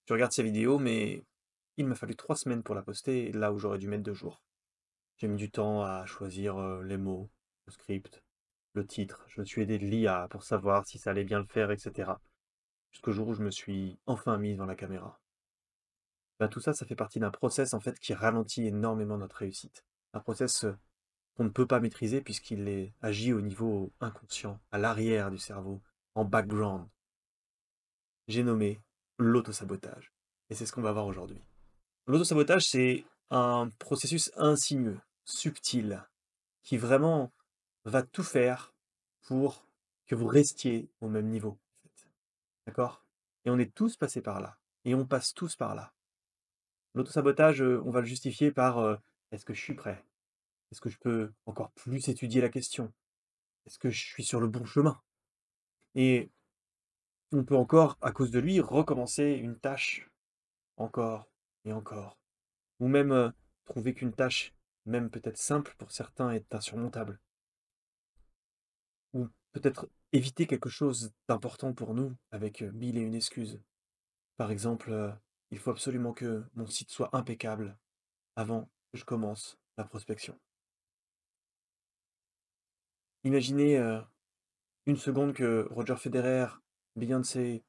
Tu regardes ces vidéos, mais il m'a fallu 3 semaines pour la poster, là où j'aurais dû mettre 2 jours. J'ai mis du temps à choisir, les mots, le script, le titre. Je me suis aidé de l'IA pour savoir si ça allait bien le faire et cetera. Jusqu'au jour où je me suis enfin mis devant la caméra. Bah, tout ça, ça fait partie d'un process, en fait, qui ralentit énormément notre réussite. Un process, qu'on ne peut pas maîtriser puisqu'il est agit au niveau inconscient, à l'arrière du cerveau, en background. J'ai nommé l'autosabotage et c'est ce qu'on va voir aujourd'hui. L'autosabotage, c'est un processus insinueux, subtil, qui vraiment va tout faire pour que vous restiez au même niveau, en fait. D'accord? Et on est tous passés par là et on passe tous par là. L'autosabotage, on va le justifier par, «Est-ce que je suis prêt? Est-ce que je peux encore plus étudier la question? Est-ce que je suis sur le bon chemin?» Et on peut encore, à cause de lui, recommencer une tâche encore et encore. Ou même, trouver qu'une tâche, même peut-être simple pour certains, est insurmontable. Ou peut-être éviter quelque chose d'important pour nous avec, 1000 et une excuses. Par exemple, il faut absolument que mon site soit impeccable avant que je commence la prospection. Imaginez, une seconde que Roger Federer, Beyoncé,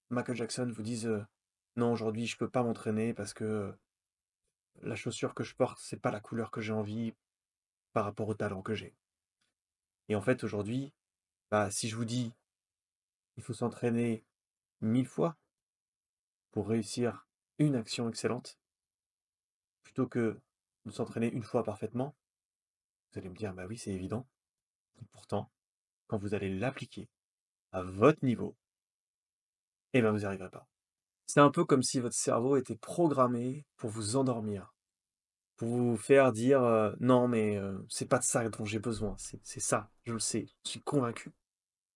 Michael Jackson vous disent, «Non, aujourd'hui, je peux pas m'entraîner parce que, la chaussure que je porte, c'est pas la couleur que j'ai envie par rapport au talent que j'ai». Et en fait, aujourd'hui, bah, si je vous dis: «Il faut s'entraîner 1000 fois pour réussir une action excellente», plutôt que de s'entraîner une fois parfaitement, vous allez me dire: «Bah oui, c'est évident». Et pourtant, quand vous allez l'appliquer à votre niveau, eh ben, vous n'y arriverez pas. C'est un peu comme si votre cerveau était programmé pour vous endormir, pour vous faire dire, «Non mais, c'est pas de ça dont j'ai besoin, c'est ça, je le sais, je suis convaincu,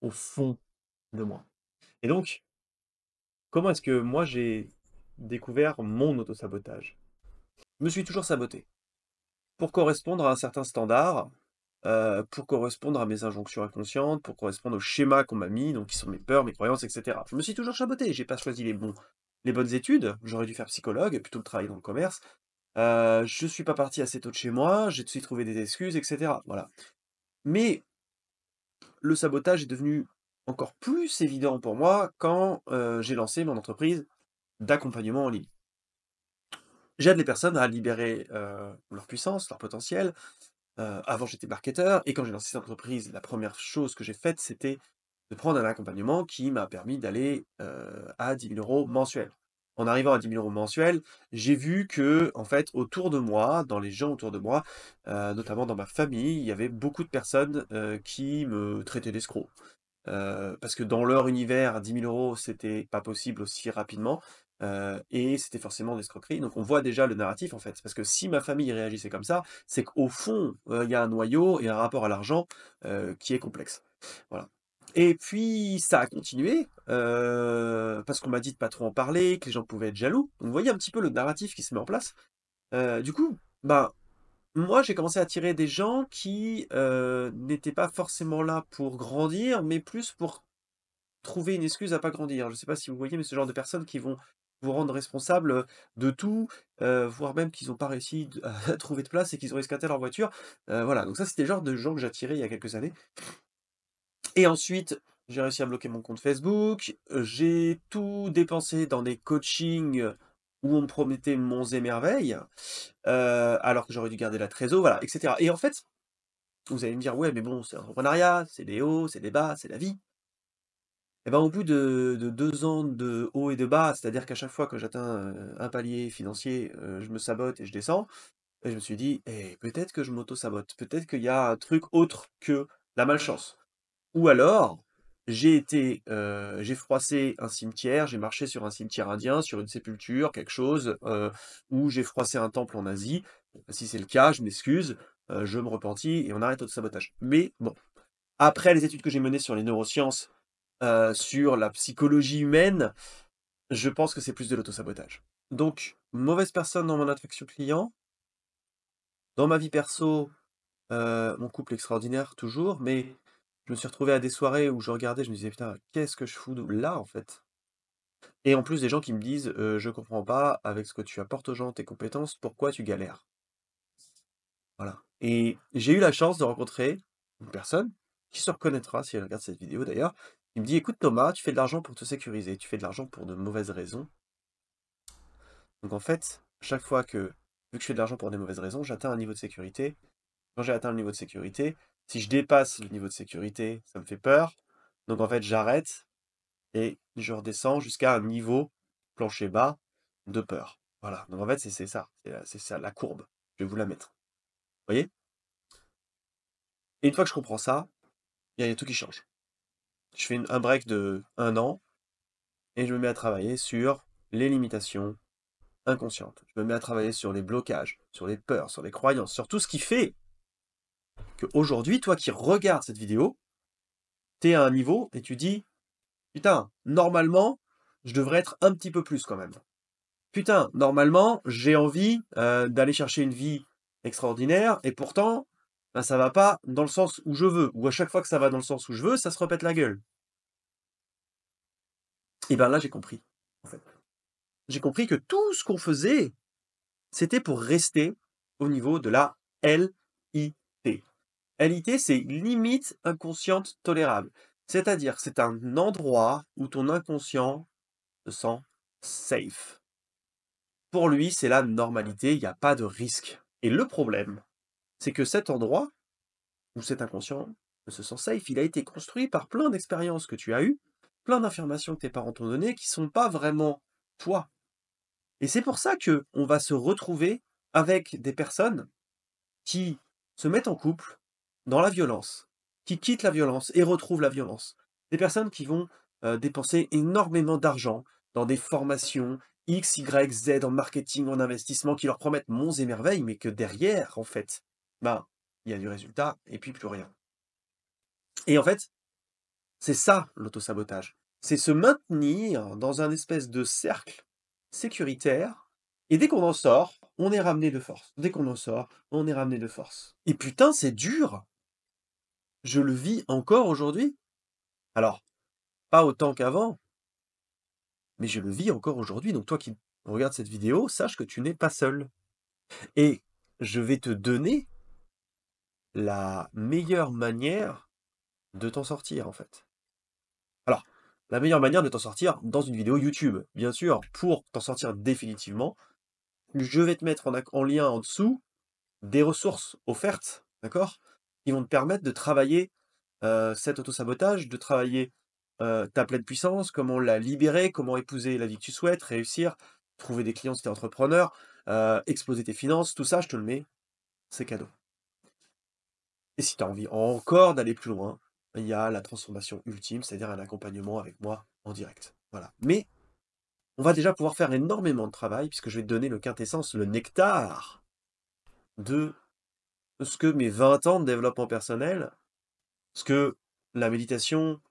au fond de moi». Et donc, comment est-ce que moi j'ai découvert mon autosabotage? Je me suis toujours saboté. Pour correspondre à un certain standard, pour correspondre à mes injonctions inconscientes, pour correspondre au schéma qu'on m'a mis, donc qui sont mes peurs, mes croyances et cetera. Je me suis toujours saboté, j'ai pas choisi les bonnes études, j'aurais dû faire psychologue plutôt que travailler dans le commerce. Je suis pas parti assez tôt de chez moi, j'ai tout de suite trouvé des excuses et cetera, voilà. Mais le sabotage est devenu encore plus évident pour moi quand, j'ai lancé mon entreprise d'accompagnement en ligne. J'aide les personnes à libérer, leur puissance, leur potentiel. Avant, j'étais marketeur et quand j'ai lancé cette entreprise, la première chose que j'ai faite, c'était de prendre un accompagnement qui m'a permis d'aller, à 10 000 € mensuels. En arrivant à 10 000 € mensuels, j'ai vu que, en fait, autour de moi, dans les gens autour de moi, notamment dans ma famille, il y avait beaucoup de personnes, qui me traitaient d'escroc. Parce que dans leur univers, 10 000 €, c'était pas possible aussi rapidement, et c'était forcément de l'escroquerie. Donc on voit déjà le narratif, en fait. Parce que si ma famille réagissait comme ça, c'est qu'au fond, il y a un noyau et un rapport à l'argent, qui est complexe. Voilà. Et puis ça a continué, parce qu'on m'a dit de pas trop en parler, que les gens pouvaient être jaloux. Donc vous voyez un petit peu le narratif qui se met en place. Du coup, ben, moi, j'ai commencé à attirer des gens qui, n'étaient pas forcément là pour grandir, mais plus pour trouver une excuse à pas grandir. Je sais pas si vous voyez, mais ce genre de personnes qui vont vous rendre responsable, de tout, voire même qu'ils ont pas réussi à trouver de place et qu'ils ont escaté leur voiture. Voilà, donc ça, c'était le genre de gens que j'attirais il y a quelques années. Et ensuite, j'ai réussi à bloquer mon compte Facebook, j'ai tout dépensé dans des coachings, où on me promettait monts et merveilles, alors que j'aurais dû garder la trésor, voilà, et cetera. Et en fait, vous allez me dire: «Ouais, mais bon, c'est l'entrepreneuriat, c'est des hauts, c'est des bas, c'est la vie». Et ben, au bout de 2 ans de hauts et de bas, c'est-à-dire qu'à chaque fois que j'atteins, un palier financier, je me sabote et je descends, et je me suis dit: «Eh, peut-être que je m'auto-sabote, peut-être qu'il y a un truc autre que la malchance». Ou alors, j'ai froissé un cimetière, j'ai marché sur un cimetière indien, sur une sépulture, quelque chose, ou j'ai froissé un temple en Asie. Bon, bah, si c'est le cas, je m'excuse, je me repentis et on arrête l'auto-sabotage. Mais bon, après les études que j'ai menées sur les neurosciences, sur la psychologie humaine, je pense que c'est plus de l'auto-sabotage. Donc, mauvaise personne dans mon attraction client. Dans ma vie perso, mon couple extraordinaire toujours, mais je me suis retrouvé à des soirées où je regardais, je me disais: «Putain, qu'est-ce que je fous de là, en fait?» Et en plus des gens qui me disent: «Je comprends pas, avec ce que tu apportes aux gens, tes compétences, pourquoi tu galères?» Voilà. Et j'ai eu la chance de rencontrer une personne qui se reconnaîtra si elle regarde cette vidéo d'ailleurs, qui me dit: «Écoute Thomas, tu fais de l'argent pour te sécuriser, tu fais de l'argent pour de mauvaises raisons. Donc en fait, chaque fois que vu que je fais de l'argent pour des mauvaises raisons, j'atteins un niveau de sécurité. Quand j'ai atteint le niveau de sécurité, si je dépasse le niveau de sécurité, ça me fait peur. Donc en fait, j'arrête et je redescends jusqu'à un niveau plancher bas de peur». Voilà, donc en fait, c'est ça, c'est ça la courbe. Je vais vous la mettre. Vous voyez? Et une fois que je comprends ça, il y a tout qui change. Je fais un break de 1 an et je me mets à travailler sur les limitations inconscientes. Je me mets à travailler sur les blocages, sur les peurs, sur les croyances, sur tout ce qui fait qu'aujourd'hui, toi qui regardes cette vidéo, tu es à un niveau et tu dis: «Putain, normalement, je devrais être un petit peu plus quand même. Putain, normalement, j'ai envie, d'aller chercher une vie extraordinaire et pourtant, bah, ça va pas dans le sens où je veux, ou à chaque fois que ça va dans le sens où je veux, ça se repète la gueule». Et ben là, j'ai compris, en fait. J'ai compris que tout ce qu'on faisait, c'était pour rester au niveau de la LIT. LIT, c'est limite inconsciente tolérable. C'est-à-dire, c'est un endroit où ton inconscient se sent safe. Pour lui, c'est la normalité, il n'y a pas de risque. Et le problème, c'est que cet endroit où cet inconscient se sent safe, il a été construit par plein d'expériences que tu as eues, plein d'informations que tes parents t'ont données qui sont pas vraiment toi. Et c'est pour ça que on va se retrouver avec des personnes qui se mettent en couple dans la violence, qui quittent la violence et retrouvent la violence. Des personnes qui vont, dépenser énormément d'argent dans des formations X, Y, Z, en marketing, en investissement, qui leur promettent monts et merveilles, mais que derrière, en fait, ben, il y a du résultat et puis plus rien. Et en fait, c'est ça l'autosabotage. C'est se maintenir dans un espèce de cercle sécuritaire et dès qu'on en sort, on est ramené de force. Dès qu'on en sort, on est ramené de force. Et putain, c'est dur! Je le vis encore aujourd'hui. Alors, pas autant qu'avant, mais je le vis encore aujourd'hui. Donc toi qui regardes cette vidéo, sache que tu n'es pas seul. Et je vais te donner la meilleure manière de t'en sortir, en fait. Alors, la meilleure manière de t'en sortir dans une vidéo YouTube, bien sûr, pour t'en sortir définitivement, je vais te mettre en lien en dessous des ressources offertes, d'accord? Qui vont te permettre de travailler, cet autosabotage, de travailler, ta pleine puissance, comment la libérer, comment épouser la vie que tu souhaites, réussir, trouver des clients si tu es entrepreneur, exploser tes finances, tout ça, je te le mets, c'est cadeau. Et si tu as envie encore d'aller plus loin, il y a la transformation ultime, c'est-à-dire un accompagnement avec moi en direct. Voilà. Mais on va déjà pouvoir faire énormément de travail puisque je vais te donner le quintessence, le nectar de ce que mes 20 ans de développement personnel, ce que la méditation,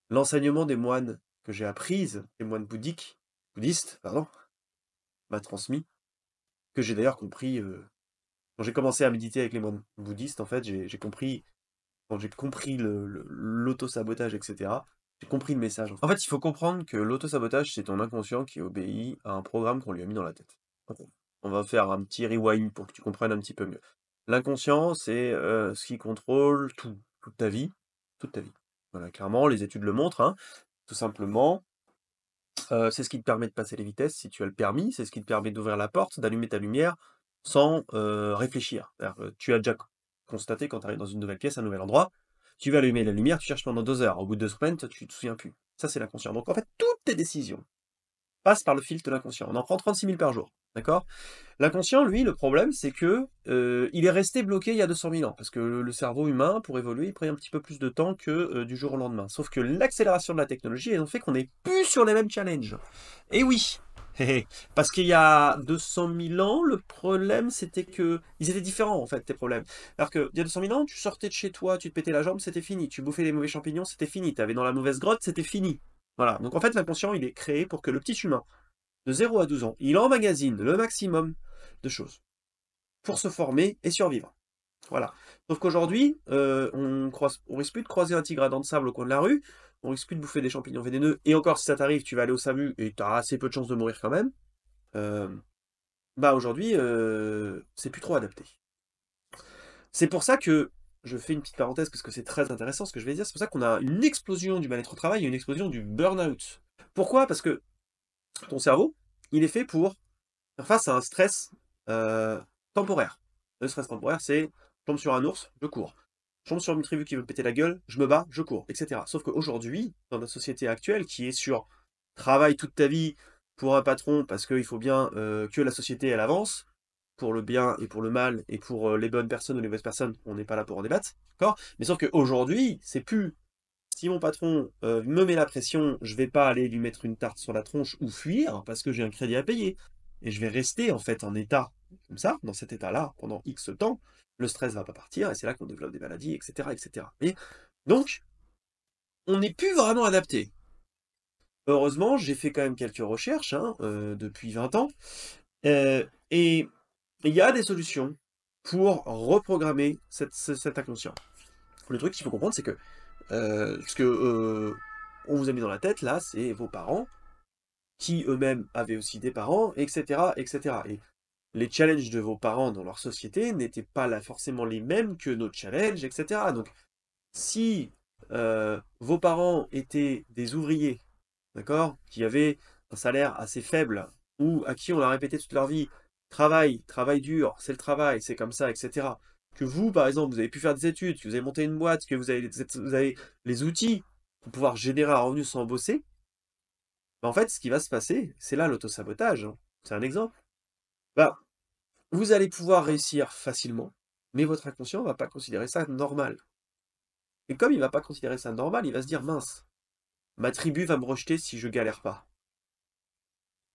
l'enseignement des moines que j'ai apprises, des moines bouddhistes, pardon, m'a transmis, que j'ai d'ailleurs compris, quand j'ai commencé à méditer avec les moines bouddhistes, en fait, j'ai compris, quand j'ai compris l'auto-sabotage, etc., j'ai compris le message. En fait, il faut comprendre que l'auto-sabotage, c'est ton inconscient qui obéit à un programme qu'on lui a mis dans la tête. Ok. On va faire un petit rewind pour que tu comprennes un petit peu mieux. L'inconscient, c'est ce qui contrôle tout, toute ta vie, toute ta vie. Voilà, clairement, les études le montrent, hein. Tout simplement, c'est ce qui te permet de passer les vitesses si tu as le permis, c'est ce qui te permet d'ouvrir la porte, d'allumer ta lumière sans, réfléchir. C'est-à-dire que tu as déjà constaté quand tu arrives dans une nouvelle pièce, un nouvel endroit, tu vas allumer la lumière, tu cherches pendant 2 heures. Au bout de 2 semaines, tu te souviens plus. Ça, c'est l'inconscient. Donc en fait, toutes tes décisions passent par le filtre de l'inconscient. On en prend 36 000 par jour, d'accord? L'inconscient, lui, le problème, c'est que, il est resté bloqué il y a 200 000 ans, parce que le cerveau humain, pour évoluer, il prend un petit peu plus de temps que, du jour au lendemain. Sauf que l'accélération de la technologie, elle en fait qu'on n'est plus sur les mêmes challenges. Et oui! Parce qu'il y a 200 000 ans, le problème, c'était que ils étaient différents, en fait, tes problèmes. Alors qu'il y a 200 000 ans, tu sortais de chez toi, tu te pétais la jambe, c'était fini. Tu bouffais les mauvais champignons, c'était fini. Tu avais dans la mauvaise grotte, c'était fini. Voilà. Donc en fait, l'inconscient, il est créé pour que le petit humain, de 0 à 12 ans, il emmagasine le maximum de choses pour se former et survivre. Voilà. Sauf qu'aujourd'hui, on risque plus de croiser un tigre à dents de sable au coin de la rue, on risque plus de bouffer des champignons vénéneux et encore si ça t'arrive, tu vas aller au SAMU et tu as assez peu de chances de mourir quand même. Bah, aujourd'hui, c'est plus trop adapté. C'est pour ça que je fais une petite parenthèse parce que c'est très intéressant ce que je vais dire. C'est pour ça qu'on a une explosion du mal-être au travail et une explosion du burn-out. Pourquoi? Parce que ton cerveau, il est fait pour faire face à un stress temporaire. Le stress temporaire, c'est je tombe sur un ours, je cours. Je tombe sur une tribu qui veut me péter la gueule, je me bats, je cours, etc. Sauf qu'aujourd'hui, dans notre société actuelle, qui est sur travail toute ta vie pour un patron parce qu'il faut bien que la société elle avance, pour le bien et pour le mal, et pour les bonnes personnes ou les mauvaises personnes, on n'est pas là pour en débattre, d'accord? Mais sauf qu'aujourd'hui, c'est plus si mon patron me met la pression, je vais pas aller lui mettre une tarte sur la tronche ou fuir parce que j'ai un crédit à payer. Et je vais rester en fait en état comme ça, dans cet état-là, pendant X temps. Le stress va pas partir et c'est là qu'on développe des maladies, etc., etc. Et donc, on n'est plus vraiment adapté. Heureusement, j'ai fait quand même quelques recherches hein, depuis 20 ans et il y a des solutions pour reprogrammer cet inconscient. Le truc qu'il faut comprendre, c'est que ce que on vous a mis dans la tête, là, c'est vos parents, qui eux-mêmes avaient aussi des parents, etc., etc. Et les challenges de vos parents dans leur société n'étaient pas là forcément les mêmes que nos challenges, etc. Donc, si vos parents étaient des ouvriers, d'accord, qui avaient un salaire assez faible, ou à qui on l'a répété toute leur vie, travail, travail dur, c'est le travail, c'est comme ça, etc. Que vous, par exemple, vous avez pu faire des études, que vous avez monté une boîte, que vous avez les outils pour pouvoir générer un revenu sans bosser, bah, en fait, ce qui va se passer, c'est là l'autosabotage, hein. C'est un exemple. Bah, vous allez pouvoir réussir facilement, mais votre inconscient ne va pas considérer ça normal. Et comme il ne va pas considérer ça normal, il va se dire, mince, ma tribu va me rejeter si je galère pas.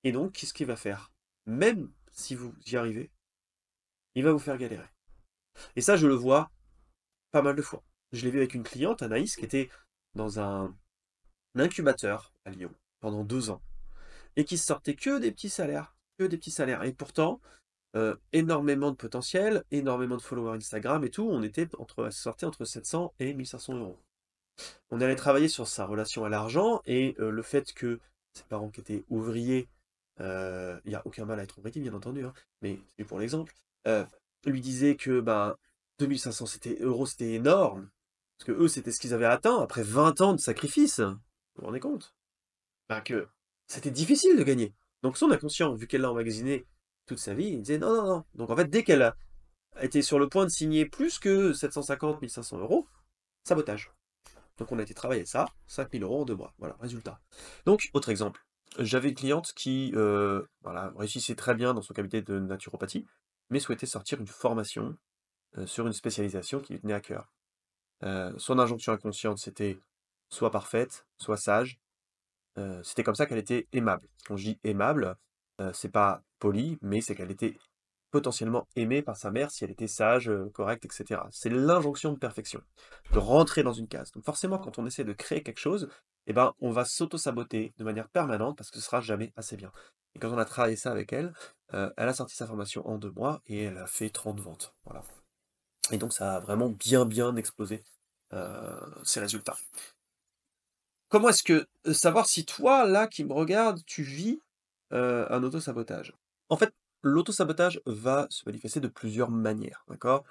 Et donc, qu'est-ce qu'il va faire? Même si vous y arrivez, il va vous faire galérer. Et ça, je le vois pas mal de fois. Je l'ai vu avec une cliente, Anaïs, qui était dans un incubateur à Lyon pendant 2 ans et qui sortait que des petits salaires, que des petits salaires. Et pourtant, énormément de potentiel, énormément de followers Instagram et tout. Elle sortait entre 700 et 1500 euros. On allait travailler sur sa relation à l'argent et le fait que ses parents qui étaient ouvriers, il n'y a aucun mal à être ouvrier, bien entendu, hein, mais c'est pour l'exemple, euh, lui disaient que ben, 2500 euros c'était énorme, parce que eux c'était ce qu'ils avaient atteint après 20 ans de sacrifice. Vous vous rendez compte? Ben, que c'était difficile de gagner. Donc son inconscient, vu qu'elle l'a emmagasiné toute sa vie, il disait non, non, non. Donc en fait, dès qu'elle a été sur le point de signer plus que 750, 1500 euros, sabotage. Donc on a été travailler ça, 5000 euros en 2 mois. Voilà, résultat. Donc, autre exemple. J'avais une cliente qui voilà, réussissait très bien dans son cabinet de naturopathie, mais souhaitait sortir une formation sur une spécialisation qui lui tenait à cœur. Son injonction inconsciente, c'était soit parfaite, soit sage. C'était comme ça qu'elle était aimable. Quand je dis aimable, c'est pas poli, mais c'est qu'elle était potentiellement aimée par sa mère si elle était sage, correcte, etc. C'est l'injonction de perfection, de rentrer dans une case. Donc forcément, quand on essaie de créer quelque chose, eh ben, on va s'auto-saboter de manière permanente parce que ce sera jamais assez bien. Et quand on a travaillé ça avec elle, elle a sorti sa formation en 2 mois et elle a fait 30 ventes. Voilà. Et donc ça a vraiment bien bien explosé ses résultats. Comment est-ce que savoir si toi, là, qui me regardes, tu vis un auto-sabotage? En fait, l'auto-sabotage va se manifester de plusieurs manières, d'accord?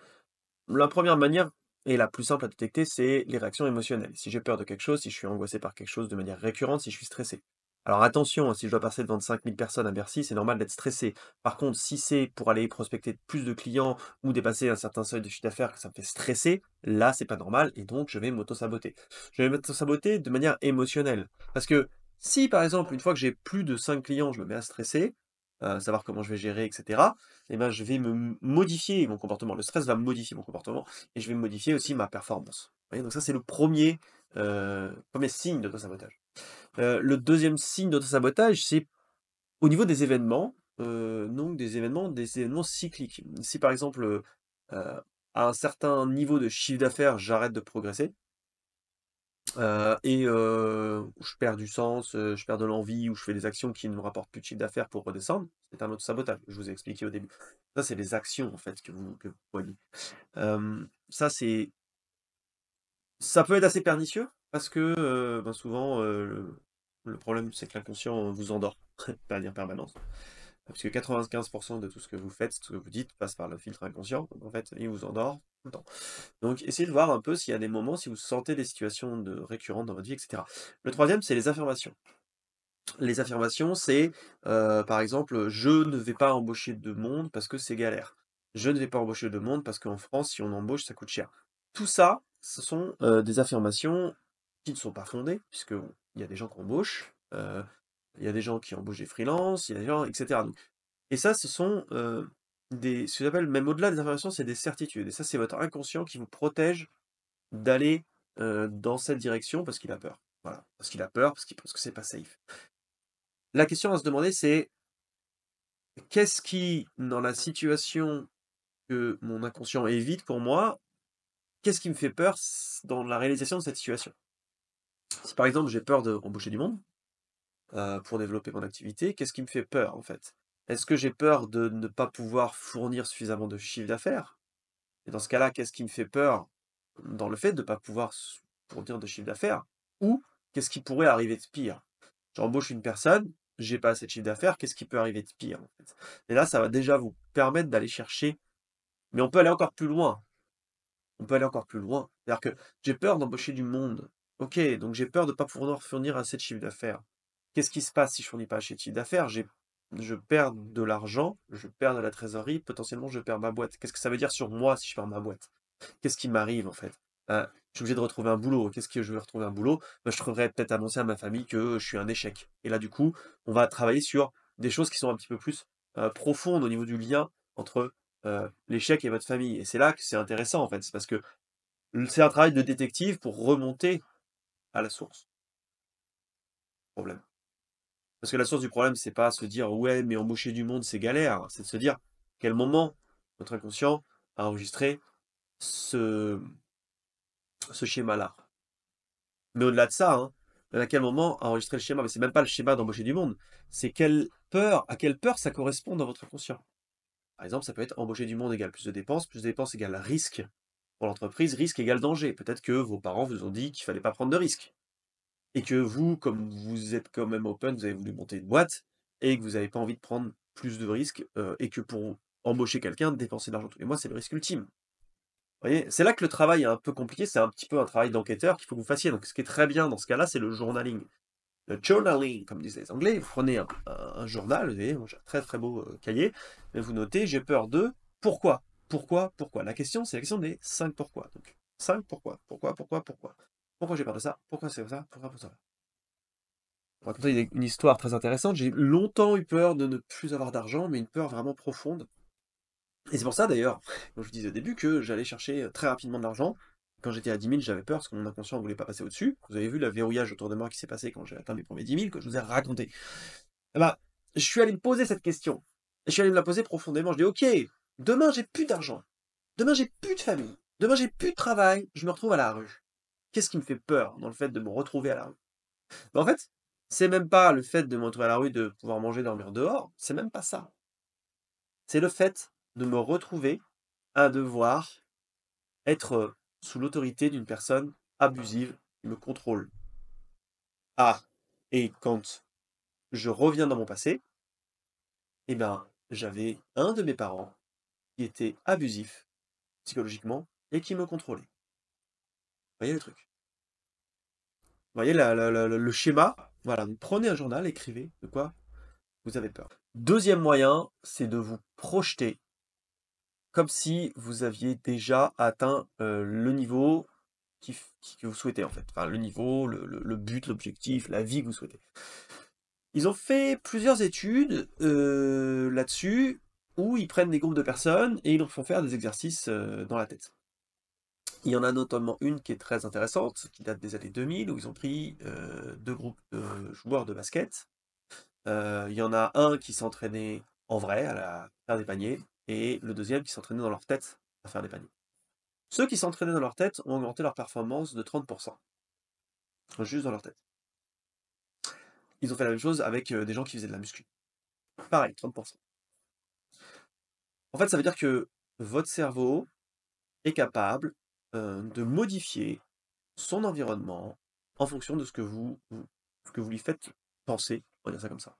La première manière et la plus simple à détecter, c'est les réactions émotionnelles. Si j'ai peur de quelque chose, si je suis angoissé par quelque chose de manière récurrente, si je suis stressé. Alors attention, hein, si je dois passer devant 5000 personnes à Bercy, c'est normal d'être stressé. Par contre, si c'est pour aller prospecter plus de clients ou dépasser un certain seuil de chiffre d'affaires que ça me fait stresser, là, c'est pas normal et donc je vais m'auto-saboter. Je vais m'auto-saboter de manière émotionnelle. Parce que si, par exemple, une fois que j'ai plus de 5 clients, je me mets à stresser, savoir comment je vais gérer, etc., eh ben, je vais me modifier mon comportement. Le stress va modifier mon comportement et je vais modifier aussi ma performance. Vous voyez? Donc ça, c'est le premier signe d'auto-sabotage. Le deuxième signe d'auto-sabotage, c'est au niveau des événements, donc des événements cycliques. Si par exemple, à un certain niveau de chiffre d'affaires, j'arrête de progresser, et je perds du sens, je perds de l'envie ou je fais des actions qui ne me rapportent plus de chiffre d'affaires pour redescendre, c'est un auto-sabotage. Je vous ai expliqué au début. Ça, c'est des actions en fait que vous voyez. Ça, ça peut être assez pernicieux, Parce que, ben, souvent, le problème, c'est que l'inconscient vous endort de manière permanente. Parce que 95 de tout ce que vous faites, tout ce que vous dites, passe par le filtre inconscient. Donc en fait, il vous endort tout le temps. Donc essayez de voir un peu s'il y a des moments, si vous sentez des situations récurrentes dans votre vie, etc. Le troisième, c'est les affirmations. Les affirmations, c'est, par exemple, «Je ne vais pas embaucher de monde parce que c'est galère. Je ne vais pas embaucher de monde parce qu'en France, si on embauche, ça coûte cher». Tout ça, ce sont, des affirmations qui ne sont pas fondées, puisqu'il y a des gens qui embauchent, il y a des gens qui embauchent des freelances, il y a des gens et cetera. Donc et ça, ce sont, ce que j'appelle même au-delà des affirmations, c'est des certitudes et ça, c'est votre inconscient qui vous protège d'aller, dans cette direction parce qu'il a peur. Voilà, parce qu'il a peur, parce qu'il pense que c'est pas safe. La question à se demander, c'est: «Qu'est-ce qui, dans la situation que mon inconscient évite pour moi, qu'est-ce qui me fait peur dans la réalisation de cette situation?» Si par exemple j'ai peur d'embaucher du monde, pour développer mon activité, qu'est-ce qui me fait peur en fait? Est-ce que j'ai peur de ne pas pouvoir fournir suffisamment de chiffre d'affaires? Et dans ce cas-là, qu'est-ce qui me fait peur dans le fait de ne pas pouvoir fournir de chiffre d'affaires? Ou qu'est-ce qui pourrait arriver de pire? J'embauche une personne, j'ai pas assez de chiffre d'affaires, qu'est-ce qui peut arriver de pire, en fait? Et là, ça va déjà vous permettre d'aller chercher, mais on peut aller encore plus loin. On peut aller encore plus loin. C'est-à-dire que j'ai peur d'embaucher du monde. OK, donc j'ai peur de ne pas pouvoir fournir assez de chiffre d'affaires. Qu'est-ce qui se passe si je fournis pas assez de chiffre d'affaires? Je perds de l'argent, je perds de la trésorerie, potentiellement je perds ma boîte. Qu'est-ce que ça veut dire sur moi si je perds ma boîte? Qu'est-ce qui m'arrive en fait? Je suis obligé de retrouver un boulot. Qu'est-ce que je vais retrouver un boulot? Bah, je devrais peut-être annoncer à ma famille que je suis un échec. Et là, du coup, on va travailler sur des choses qui sont un petit peu plus profondes au niveau du lien entre l'échec et votre famille. Et c'est là que c'est intéressant en fait. C'est parce que c'est un travail de détective pour remonter à la source du problème. Parce que la source du problème, c'est pas se dire ouais, mais embaucher du monde, c'est galère. C'est de se dire quel moment notre inconscient a enregistré ce, ce schéma-là. Mais au-delà de ça, hein, à quel moment enregistrer le schéma? Mais c'est même pas le schéma d'embaucher du monde, c'est à quelle peur ça correspond dans votre conscient. Par exemple, ça peut être embaucher du monde égale plus de dépenses égale risque pour l'entreprise, risque égale danger. Peut-être que vos parents vous ont dit qu'il fallait pas prendre de risques et que vous, comme vous êtes quand même open, vous avez voulu monter une boîte et que vous n'avez pas envie de prendre plus de risques, et que pour embaucher quelqu'un, dépenser de l'argent tous les mois, c'est le risque ultime. Vous voyez? C'est là que le travail est un peu compliqué, c'est un petit peu un travail d'enquêteur qu'il faut que vous fassiez. Donc ce qui est très bien dans ce cas-là, c'est le journaling. Le journaling, comme disent les Anglais, vous prenez un journal, vous voyez, moi j'ai un très très beau cahier, et vous notez, j'ai peur de pourquoi, pourquoi. La question, c'est la question des 5 pourquoi. Donc 5 pourquoi. Pourquoi j'ai peur de ça? Pourquoi c'est ça? Pourquoi pour ça? On va raconter une histoire très intéressante. J'ai longtemps eu peur de ne plus avoir d'argent, mais une peur vraiment profonde. Et c'est pour ça d'ailleurs, comme je vous disais au début, que j'allais chercher très rapidement de l'argent. Quand j'étais à 10 000, j'avais peur parce que mon inconscient ne voulait pas passer au-dessus. Vous avez vu le verrouillage autour de moi qui s'est passé quand j'ai atteint mes premiers 10 000, que je vous ai raconté. Eh ben, je suis allé me poser cette question. Et je suis allé me la poser profondément. Je dis, ok, demain j'ai plus d'argent. Demain j'ai plus de famille. Demain j'ai plus de travail. Je me retrouve à la rue. Qu'est-ce qui me fait peur dans le fait de me retrouver à la rue? Ben, en fait, c'est même pas le fait de me retrouver à la rue, de pouvoir manger, dormir dehors. C'est même pas ça. C'est le fait de me retrouver à devoir être sous l'autorité d'une personne abusive qui me contrôle. Ah, et quand je reviens dans mon passé, eh ben, j'avais un de mes parents qui était abusif psychologiquement et qui me contrôlait. Vous voyez le truc? Vous voyez le schéma? Voilà, donc prenez un journal, écrivez de quoi vous avez peur. Deuxième moyen, c'est de vous projeter comme si vous aviez déjà atteint le niveau que vous souhaitez en fait. Enfin, le niveau, le but, l'objectif, la vie que vous souhaitez. Ils ont fait plusieurs études là-dessus, où ils prennent des groupes de personnes et ils leur font faire des exercices dans la tête. Il y en a notamment une qui est très intéressante, qui date des années 2000, où ils ont pris deux groupes de joueurs de basket. Il y en a un qui s'entraînait en vrai à faire des paniers, et le deuxième qui s'entraînait dans leur tête à faire des paniers. Ceux qui s'entraînaient dans leur tête ont augmenté leur performance de 30%, juste dans leur tête. Ils ont fait la même chose avec des gens qui faisaient de la muscu. Pareil, 30%. En fait, ça veut dire que votre cerveau est capable de modifier son environnement en fonction de ce que vous lui faites penser, on va dire ça comme ça.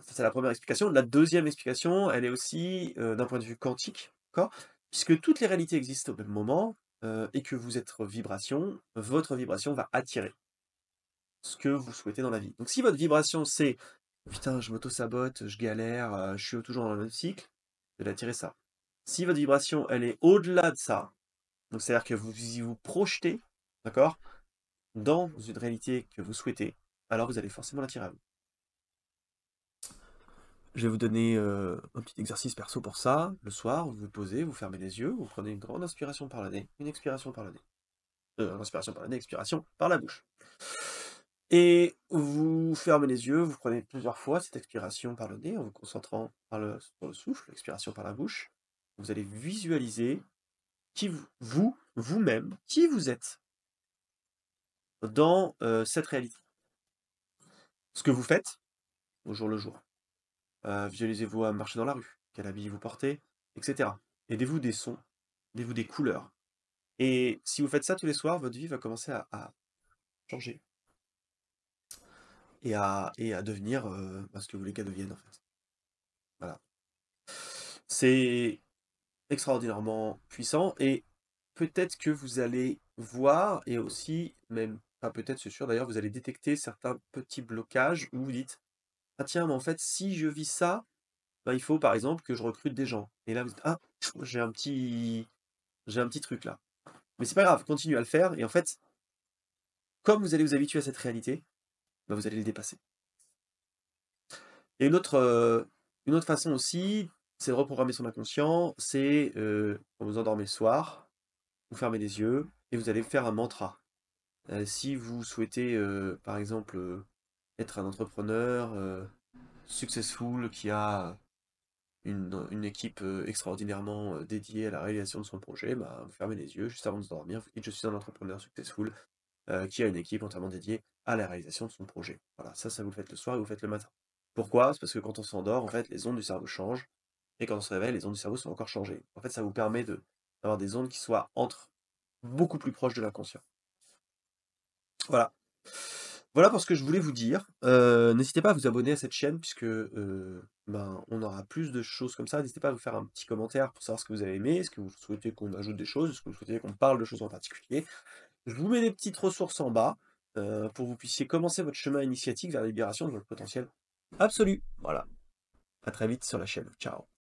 Ça, c'est la première explication. La deuxième explication, elle est aussi, d'un point de vue quantique, d'accord? Puisque toutes les réalités existent au même moment, et que vous êtes vibration, votre vibration va attirer ce que vous souhaitez dans la vie. Donc si votre vibration c'est: «Putain, je m'auto-sabote, je galère, je suis toujours dans le même cycle», vous allez attirer ça. Si votre vibration, elle est au-delà de ça, donc c'est-à-dire que vous projetez, d'accord, dans une réalité que vous souhaitez, alors vous allez forcément l'attirer à vous. Je vais vous donner, un petit exercice perso pour ça. Le soir, vous vous posez, vous fermez les yeux, vous prenez une grande inspiration par le nez, une expiration par le nez. Inspiration par le nez, expiration par la bouche. Et vous fermez les yeux, vous prenez plusieurs fois cette expiration par le nez en vous concentrant sur le souffle, l'expiration par la bouche. Vous allez visualiser qui vous-même, qui vous êtes dans, cette réalité. Ce que vous faites au jour le jour. Visualisez-vous à marcher dans la rue, quel habit vous portez, et cetera. Aidez-vous des sons, aidez-vous des couleurs. Et si vous faites ça tous les soirs, votre vie va commencer à changer et à devenir, ce que vous voulez qu'elle devienne, en fait. Voilà. C'est extraordinairement puissant et peut-être que vous allez voir et aussi même pas peut-être, c'est sûr d'ailleurs, vous allez détecter certains petits blocages où vous dites: «Ah tiens, mais en fait, si je vis ça, bah, il faut par exemple que je recrute des gens» et là vous dites: «Ah, j'ai un petit truc là». Mais c'est pas grave, continuez à le faire et en fait, comme vous allez vous habituer à cette réalité, bah, vous allez le dépasser. Et une autre façon aussi, c'est de reprogrammer son inconscient, c'est, quand vous endormez le soir, vous fermez les yeux et vous allez faire un mantra. Si vous souhaitez, par exemple, être un entrepreneur, successful qui a une équipe, extraordinairement, dédiée à la réalisation de son projet, bah, vous fermez les yeux juste avant de vous endormir, vous dites: «Je suis un entrepreneur successful». Qui a une équipe entièrement dédiée à la réalisation de son projet. Voilà, ça vous le faites le soir et vous le faites le matin. Pourquoi? C'est parce que quand on s'endort, en fait, les ondes du cerveau changent et quand on se réveille, les ondes du cerveau sont encore changées. En fait, ça vous permet d'avoir des ondes qui soient beaucoup plus proches de l'inconscient. Voilà. Voilà pour ce que je voulais vous dire. N'hésitez pas à vous abonner à cette chaîne puisque, ben, on aura plus de choses comme ça. N'hésitez pas à vous faire un petit commentaire pour savoir ce que vous avez aimé. Est-ce que vous souhaitez qu'on ajoute des choses? Est-ce que vous souhaitez qu'on parle de choses en particulier? Je vous mets des petites ressources en bas, pour que vous puissiez commencer votre chemin initiatique vers la libération de votre potentiel absolu. Voilà. À très vite sur la chaîne. Ciao.